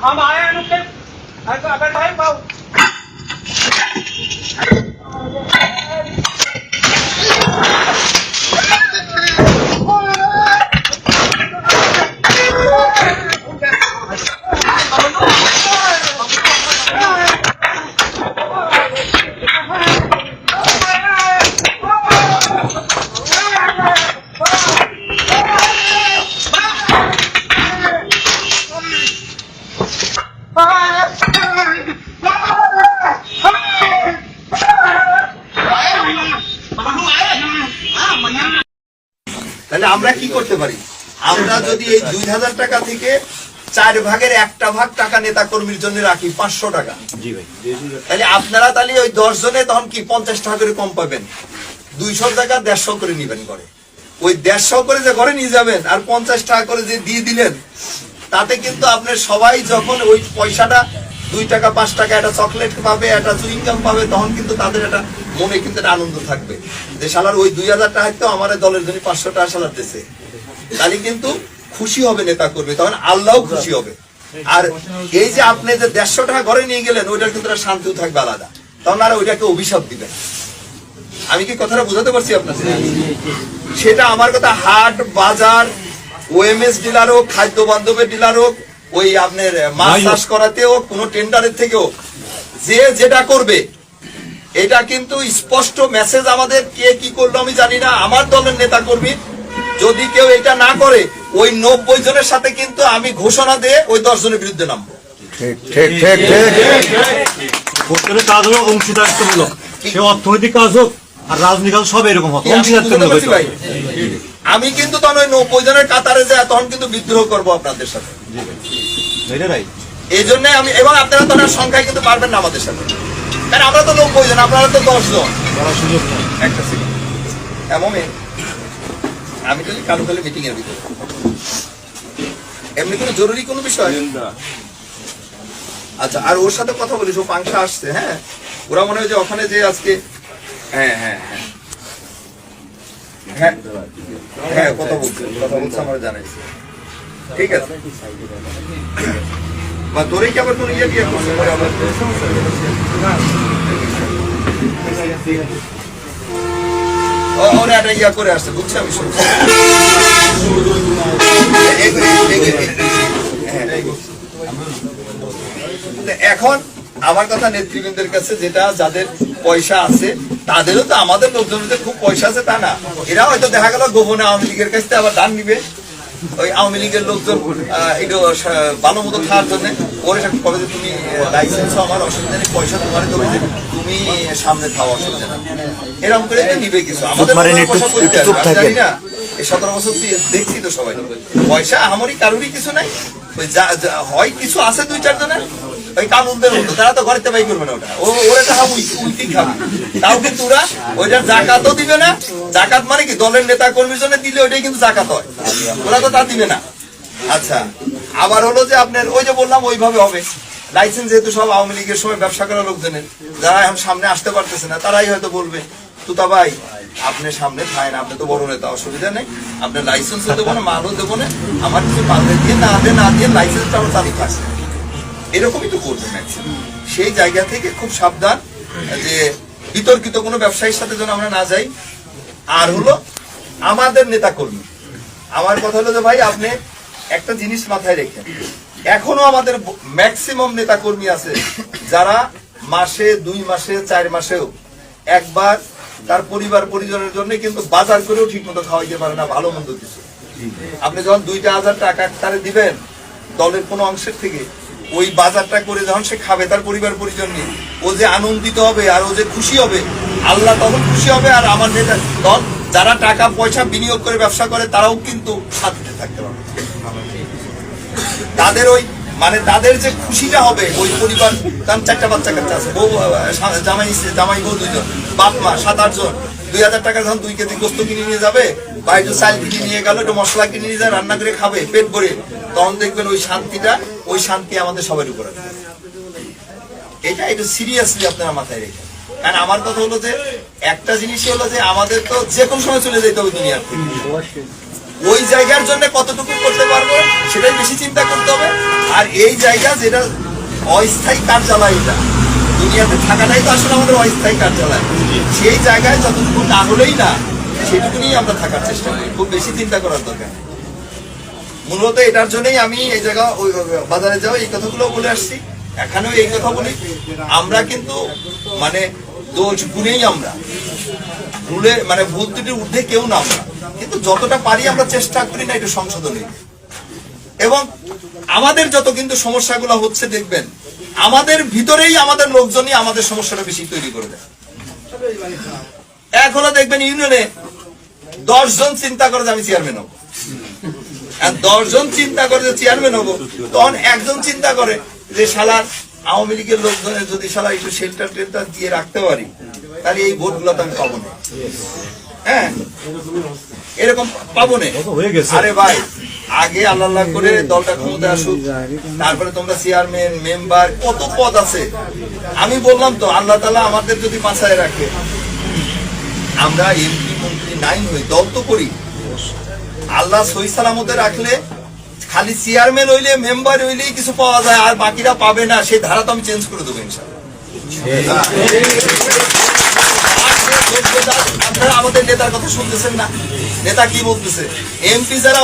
हम आए हैं नुक्के अगर भाई पाओ তাহলে আমরা কি করতে পারি? আমরা যদি এই 2000 টাকা থেকে 4 ভাগের 1টা ভাগ টাকা নেতা কর্মীর জন্য রাখি 500 টাকা, তাহলে আপনারা তাহলে ওই 10 জনে তখন কি 50 টাকা করে কম পাবেন, 200 টাকা 150 করে নিবেন করে। ওই 150 করে যে ঘরে নিয়ে যাবেন আর 50 টাকা করে যে দিয়ে দিলেন, তাতে কিন্তু আপনার সবাই যখন ওই পয়সাটা 2 টাকা 5 টাকা একটা চকলেট পাবে, একটা চুইংগাম পাবে, তখন কিন্তু তাদের একটা মনে কিন্তু একটা আনন্দ থাকবে যে শালার ওই 2000 টাকা তো আমার দলের জন্য 500 টাকা শালার দিয়েছে। তাহলে কিন্তু খুশি হবে নেতা করবে, তখন আল্লাহও খুশি হবে। আর এই যে আপনি যে 150 টাকা ঘরে নিয়ে গেলেন, ওইটার কিন্তু একটা শান্তিও থাকবে আলাদা, তখন আর ওইটাকে অভিশাপ দিবেন। আমি কি কথাটা বোঝাতে পারছি আপনাদের? সেটা আমার কথা হাট বাজার, ওএমএস ডিলার হোক, খাদ্য বান্ধবের ডিলার হোক, ওই আপনার মাছ চাষ করাতেও কোনো টেন্ডারের থেকেও যে যেটা করবে, এটা কিন্তু স্পষ্ট মেসেজ আমাদের। কে কি করলো আমি জানি না, আমার দলের নেতা কর্মী যদি কেউ এটা না করে, ওই 90 জনের সাথে কিন্তু আমি ঘোষণা দিয়ে ওই 10 জনের বিরুদ্ধে নামবো। কাজ হলো অংশীদারিত্বমূলক, সে অর্থনৈতিক কাজ হোক আর রাজনৈতিক কাজ সব এরকম হবে অংশীদারিত্বমূলক। আমি কিন্তু তখন ওই 90 জনের কাতারে যায় তখন কিন্তু বিদ্রোহ করবো আপনাদের সাথে। এই জন্য আমি, এবং আপনারা তো সংখ্যায় কিন্তু পারবেন না আমাদের সাথে, কারণ আমরা তো 90 জন, আপনারা তো 10 জন। একটা সেকেন্ড, এমন আমি তো কালো কালে মিটিং এর ভিতরে এমনি কোনো জরুরি কোনো বিষয়। আচ্ছা, আর ওর সাথে কথা বলিস, ও পাংশা আসছে। হ্যাঁ, ওরা মনে হয় যে ওখানে যে আজকে হ্যাঁ হ্যাঁ হ্যাঁ হ্যাঁ হ্যাঁ কথা বলছে আমার জানাইছে। ঠিক আছে, বা তোরে কি আবার কোনো ইয়ে দিয়ে করছে পরে আবার ওরা একটা ইয়া করে আসছে, বুঝছি আমি শুনছি। এখন আমার কথা নেতৃবৃন্দের কাছে, যেটা যাদের পয়সা আছে তাদেরও তো আমাদের লোকজনদের খুব পয়সা আছে তা না, এরা হয়তো দেখা গেল গোপনে আওয়ামী লীগের কাছ থেকে আবার দান নিবে। ওই আওয়ামী লীগের লোকজন একটু ভালো মতো খাওয়ার জন্য ওরে কবে যে তুমি লাইসেন্স আমার অসুবিধা নেই, পয়সা তোমার দেবে, তুমি সামনে খাওয়া অসুবিধা না, এরকম করে নিবে কিছু। আমাদের জানি না, এই 17 বছর দেখছি তো সবাই পয়সা আমারই কারোরই কিছু নাই। ওই হয় কিছু আছে 2-4 জনের, ওই কানুনদের মতো, তারা তো ঘরেতে বাই করবে না, ওটা ওরা তো উল্টি খাবে। তাও কিন্তু ওরা ওইটার জাকাতও দিবে না। জাকাত মানে কি, দলের নেতা কর্মীর জন্য দিলে ওইটাই কিন্তু জাকাত হয়, ওরা তো তা দিবে না। আচ্ছা, আবার হলো যে আপনার ওই যে বললাম ওইভাবে হবে। লাইসেন্স যেহেতু সব আওয়ামী লীগের সময় ব্যবসা করা লোকজনের, যারা এখন সামনে আসতে পারতেছে না, তারাই হয়তো বলবে তুতা ভাই আপনি সামনে খায় না, আপনি তো বড় নেতা, অসুবিধা নেই, আপনার লাইসেন্সও দেবো না, মালও দেবো না, আমার কিছু পাল্টে দিয়ে না দিয়ে লাইসেন্সটা আমরা চালু থাকছে, এরকমই তো করবে ম্যাক্সিমাম। সেই জায়গা থেকে খুব সাবধান যে বিতর্কিত কোনো ব্যবসায়ীর সাথে যেন আমরা না যাই। আর হলো আমাদের নেতা কর্মী, আমার কথা হলো যে ভাই আপনি একটা জিনিস মাথায় রেখেন, এখনো আমাদের ম্যাক্সিমাম নেতা কর্মী আছে যারা মাসে 2 মাসে 4 মাসেও একবার তার পরিবার পরিজনের জন্য কিন্তু বাজার করেও ঠিক মতো খাওয়াইতে পারে না ভালো মন্দ কিছু। আপনি যখন 2,000 টাকা তারে দিবেন দলের কোনো অংশের থেকে, ওই বাজারটা করে যখন সে খাবে তার পরিবার পরিজন নিয়ে, ও যে আনন্দিত হবে আর ও যে খুশি হবে, আল্লাহ তখন খুশি হবে। আর আমার নেতা দল যারা টাকা পয়সা বিনিয়োগ করে ব্যবসা করে, তারাও কিন্তু শান্তিতে থাকতে পারবে। তাদের ওই মানে তাদের যে খুশিটা হবে, ওই পরিবার, তার 4টা বাচ্চা কাচ্চা আছে, বউ জামাই বউ 2 জন, বাপ মা 7-8 জন, 2,000 টাকা যখন 2 কেজি গোস্ত কিনে নিয়ে যাবে, বা একটু চাল কিনে নিয়ে গেল, একটু মশলা কিনে নিয়ে যায়, রান্না করে খাবে পেট ভরে, তখন দেখবেন ওই শান্তিটা, ওই শান্তি আমাদের সবার উপরে। এটা একটু সিরিয়াসলি আপনারা মাথায় রেখে। কারণ আমার কথা হলো যে একটা জিনিস হলো যে আমাদের তো যে কোনো সময় চলে যেতে হবে দুনিয়ার থেকে, ওই জায়গার জন্য কতটুকু করতে পারবো সেটাই বেশি চিন্তা করতে হবে। আর এই জায়গা যেটা অস্থায়ী কার্যালয়, এটা দুনিয়াতে থাকাটাই তো আসলে আমাদের অস্থায়ী কার্যালয়, সেই জায়গায় যতটুকু না হলেই না সেটুকু নিয়ে আমরা থাকার চেষ্টা করি, খুব বেশি চিন্তা করার দরকার নেই। মূলত এটার জন্যই আমি এই জায়গা ওই বাজারে যাও এই কথাগুলো বলে আসছি, এখানেও এই কথা বলি। আমরা কিন্তু মানে দোষ গুণেই আমরা ভুলে মানে ভুল ত্রুটির ঊর্ধ্বে কেউ না আমরা, কিন্তু যতটা পারি আমরা চেষ্টা করি না একটু সংশোধনের। এবং আমাদের যত কিন্তু সমস্যাগুলো হচ্ছে দেখবেন আমাদের ভিতরেই আমাদের লোকজনই আমাদের সমস্যাটা বেশি তৈরি করে দেয়। এখনো দেখবেন ইউনিয়নে 10 জন চিন্তা করে যে আমি চেয়ারম্যান হবো, আর 10 জন চিন্তা করে যে চেয়ারম্যান হবো, তখন একজন চিন্তা করে যে শালার আওয়ামী লীগের লোকজনের যদি শালা একটু শেল্টার টেল্টার দিয়ে রাখতে পারি তাহলে এই ভোটগুলো তো আমি পাবো না। হ্যাঁ, এরকম পাবো না। আরে ভাই, আগে আল্লাহ করে দলটা ক্ষমতা আসুক, তারপরে তোমরা চেয়ারম্যান মেম্বার কত পদ আছে। আমি বললাম তো আল্লাহ তাআলা আমাদের যদি বাঁচায় রাখে, আমরা এমপি মন্ত্রী নাই হই, দল তো করি, আল্লাহ সহি সালামতে রাখলে খালি চেয়ারম্যান হইলে মেম্বার হইলেই কিছু পাওয়া যায় আর বাকিরা পাবে না, সেই ধারা তো আমি চেঞ্জ করে দেবো ইনশাআল্লাহ। আপনারা আমাদের নেতার কথা শুনতেছেন না? নেতা কি বলতেছে? এমপি যারা